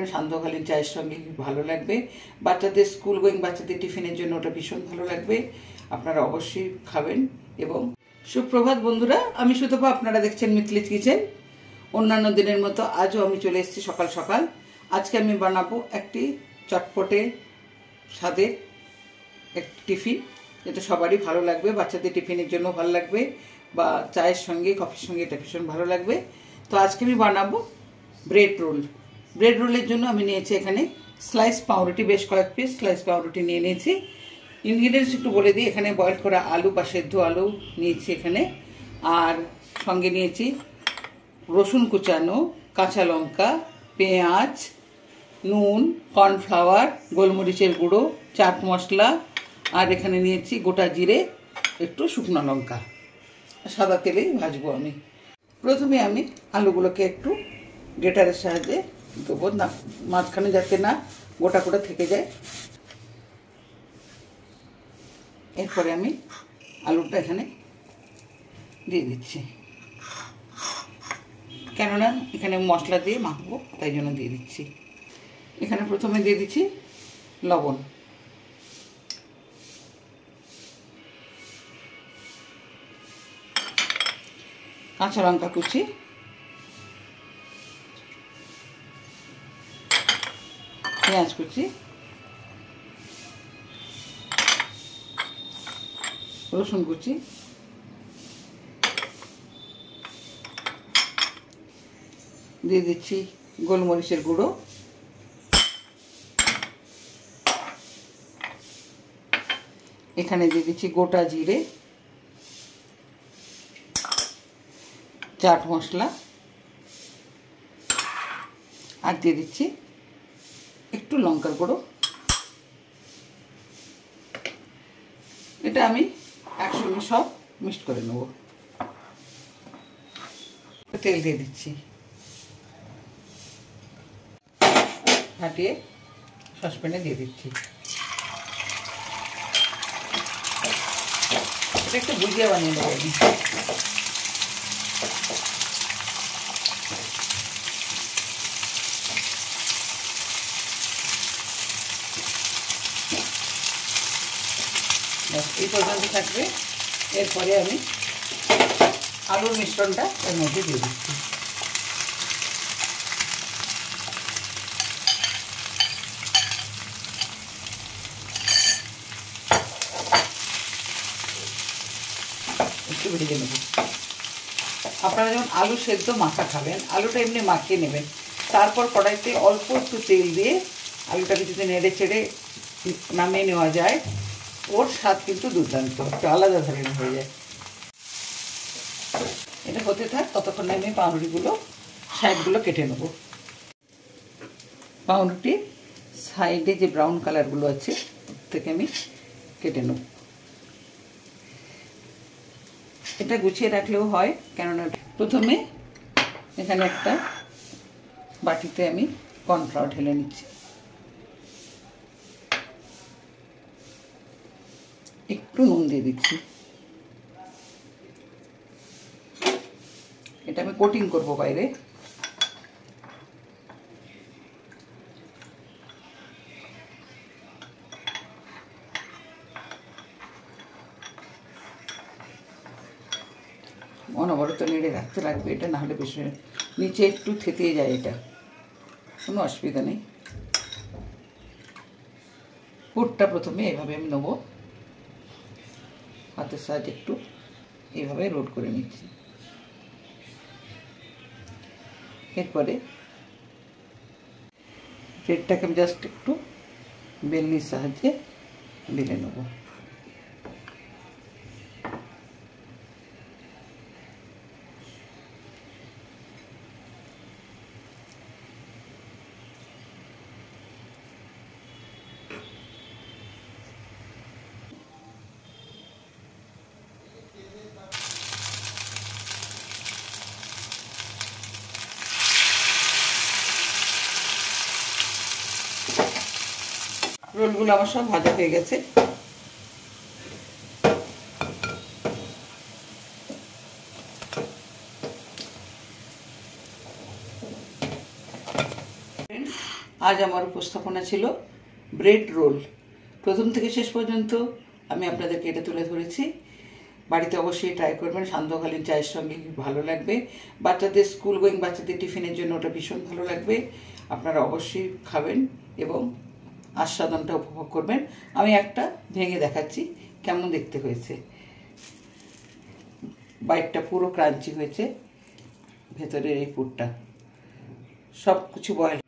করবেন, সান্ধ্যকালীন চায়ের সঙ্গে ভালো লাগবে। বাচ্চাদের স্কুল গোয়িং বাচ্চাদের টিফিনের জন্য ওটা ভীষণ ভালো লাগবে, আপনারা অবশ্যই খাবেন। এবং সুপ্রভাত বন্ধুরা, আমি সুতপা, আপনারা দেখছেন মিতলিজ কিচেন। অন্যান্য দিনের মতো আজও আমি চলে এসেছি সকাল সকাল। আজকে আমি বানাবো একটি চটপটে স্বাদের একটি টিফিন, যেটা সবারই ভালো লাগবে, বাচ্চাদের টিফিনের জন্য ভালো লাগবে বা চায়ের সঙ্গে কফির সঙ্গে এটা ভীষণ ভালো লাগবে। তো আজকে আমি বানাবো ব্রেড রোল। ব্রেড রোলের জন্য আমি নিয়েছি এখানে স্লাইস পাউরুটি, বেশ কয়েক পিস স্লাইস পাউরুটি নিয়ে নিয়েছি। ইনগ্রিডিয়েন্টস একটু বলে দিই, এখানে বয়েল করা আলু বা সেদ্ধ আলু নিয়েছি এখানে, আর সঙ্গে নিয়েছি রসুন কুচানো, কাঁচা লঙ্কা, পেঁয়াজ, নুন, কর্নফ্লাওয়ার, গোলমরিচের গুঁড়ো, চাট মশলা, আর এখানে নিয়েছি গোটা জিরে, একটু শুকনো লঙ্কা। সাদা তেলেই ভাজবো আমি। প্রথমে আমি আলুগুলোকে একটু গ্রেটারের সাহায্যে দেবো, না মাঝখানে যাতে না গোটা গোটা থেকে যায়। এরপরে আমি আলুটা এখানে দিয়ে দিচ্ছি, কেননা এখানে মশলা দিয়ে মাখবো, তাই জন্য দিয়ে দিচ্ছি। এখানে প্রথমে দিয়ে দিচ্ছি লবণ, কাঁচা লঙ্কা কুচি, পেঁয়াজ কুচি, রসুন কুচি, দিয়ে দিচ্ছি গোলমরিচের গুঁড়ো, এখানে দিয়ে দিচ্ছি গোটা জিরে, চাট মশলা, আর দিয়ে দিচ্ছি একটু লঙ্কার গুঁড়ো। এটা আমি একসঙ্গে সব মিক্সড করে নেব। তেল দিয়ে দিচ্ছি, ফাটিয়ে সসপ্যানে দিয়ে দিচ্ছি। এটা একটু ভুজিয়া বানিয়ে নেব আমি। এই পর্যন্ত থাকবে। এরপরে আমি আলুর মিশ্রণটা এর মধ্যে দিয়ে দিচ্ছি। একটু ভেজে নেব। আপনারা যখন আলু সেদ্ধ মাখা খাবেন, আলুটা এমনি মাখিয়ে নেবেন, তারপর কড়াইতে অল্প একটু তেল দিয়ে আলুটাকে যদি নেড়ে চেড়ে নামিয়ে নেওয়া যায়, ওর স্বাদ কিন্তু দুর্দান্ত, একটু আলাদা ধরনের হয়ে যায়। এটা হতে থাক, ততক্ষণে আমি পাউরুটিগুলো সাইডগুলো কেটে নেব। পাউরুটি সাইডে যে ব্রাউন কালারগুলো আছে ওর থেকে আমি কেটে নেব। এটা গুছিয়ে রাখলেও হয়, কেননা প্রথমে এখানে একটা বাটিতে আমি কর্নফ্লাওয়ার ঢেলে নিচ্ছি, একটু নুন দিয়ে দিচ্ছি। এটা আমি কোটিং করব বাইরে। অনবরত নেড়ে রাখতে লাগবে এটা, নাহলে বেশি নিচে একটু থেতিয়ে যায়, এটা কোনো অসুবিধা নেই। পুরটা প্রথমে এভাবে আমি নেবো, হাতের সাহায্যে একটু এইভাবে রোল করে নিচ্ছি। এরপরে ব্রেডটাকে আমি জাস্ট একটু বেলনির সাহায্যে বেলে নেব। রোলগুলো আমার সব ভাজা হয়ে গেছে। আজ আমার উপস্থাপনা ছিল ব্রেড রোল। প্রথম থেকে শেষ পর্যন্ত আমি আপনাদেরকে এটা তুলে ধরেছি। বাড়িতে অবশ্যই ট্রাই করবেন, সান্ধ্যকালীন চায়ের সঙ্গে ভালো লাগবে। বাচ্চাদের স্কুল গোয়িং বাচ্চাদের টিফিনের জন্য ওটা ভীষণ ভালো লাগবে। আপনারা অবশ্যই খাবেন এবং আস্বাদনটা উপভোগ করবেন। আমি একটা ভেঙে দেখাচ্ছি কেমন দেখতে হয়েছে। বাইটটা পুরো ক্রাঞ্চি হয়েছে, ভেতরের এই পুরটা সব কিছু বয়েল